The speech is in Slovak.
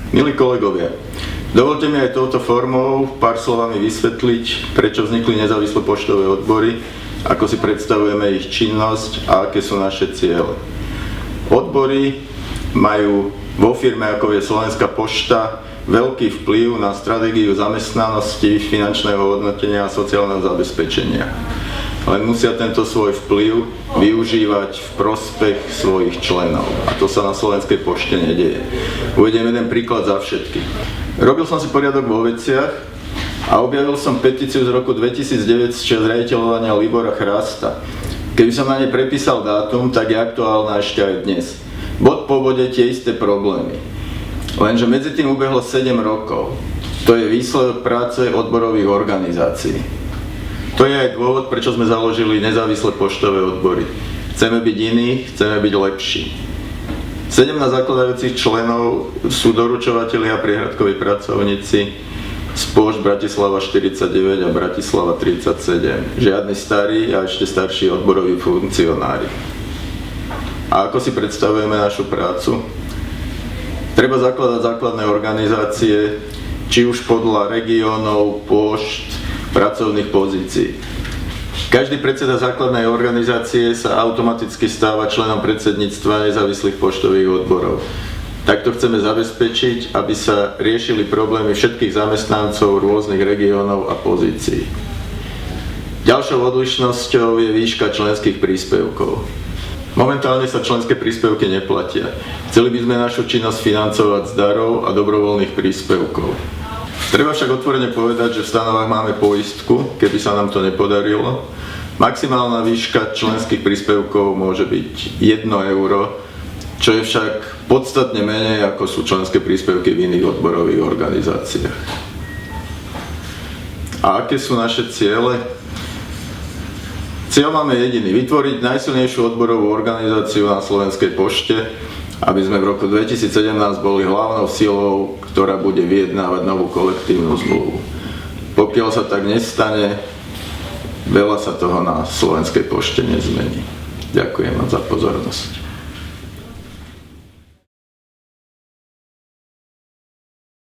Milí kolegovia, dovolte mi aj touto formou pár slovami vysvetliť, prečo vznikli nezávislé poštové odbory, ako si predstavujeme ich činnosť a aké sú naše ciele. Odbory majú vo firme, ako je Slovenská pošta, veľký vplyv na stratégiu zamestnanosti, finančného hodnotenia a sociálneho zabezpečenia. Len musia tento svoj vplyv využívať v prospech svojich členov. A to sa na Slovenskej pošte nedeje. Uvediem jeden príklad za všetky. Robil som si poriadok vo veciach a objavil som petíciu z roku 2009 z čas riaditeľovania Libora Chrasta. Keby som na nej prepísal dátum, tak je aktuálna ešte aj dnes. Bod po bode tie isté problémy. Lenže medzi tým ubehlo 7 rokov. To je výsledok práce odborových organizácií. To je aj dôvod, prečo sme založili nezávislé poštové odbory. Chceme byť iní, chceme byť lepší. 17 zakladajúcich členov sú doručovatelia a priehradkoví pracovníci z pošt Bratislava 49 a Bratislava 37. Žiadni starí a ešte starší odboroví funkcionári. A ako si predstavujeme našu prácu? Treba zakladať základné organizácie, či už podľa regiónov, pošt, pracovných pozícií. Každý predseda základnej organizácie sa automaticky stáva členom predsedníctva nezávislých poštových odborov. Takto chceme zabezpečiť, aby sa riešili problémy všetkých zamestnancov rôznych regiónov a pozícií. Ďalšou odlišnosťou je výška členských príspevkov. Momentálne sa členské príspevky neplatia. Chceli by sme našu činnosť financovať z darov a dobrovoľných príspevkov. Treba však otvorene povedať, že v stanovách máme poistku, keby sa nám to nepodarilo. Maximálna výška členských príspevkov môže byť 1 euro, čo je však podstatne menej ako sú členské príspevky v iných odborových organizáciách. A aké sú naše ciele? Cieľ máme jediný, vytvoriť najsilnejšiu odborovú organizáciu na Slovenskej pošte, aby sme v roku 2017 boli hlavnou silou, ktorá bude vyjednávať novú kolektívnu zmluvu. Pokiaľ sa tak nestane, veľa sa toho na Slovenskej pošte nezmení. Ďakujem vám za pozornosť.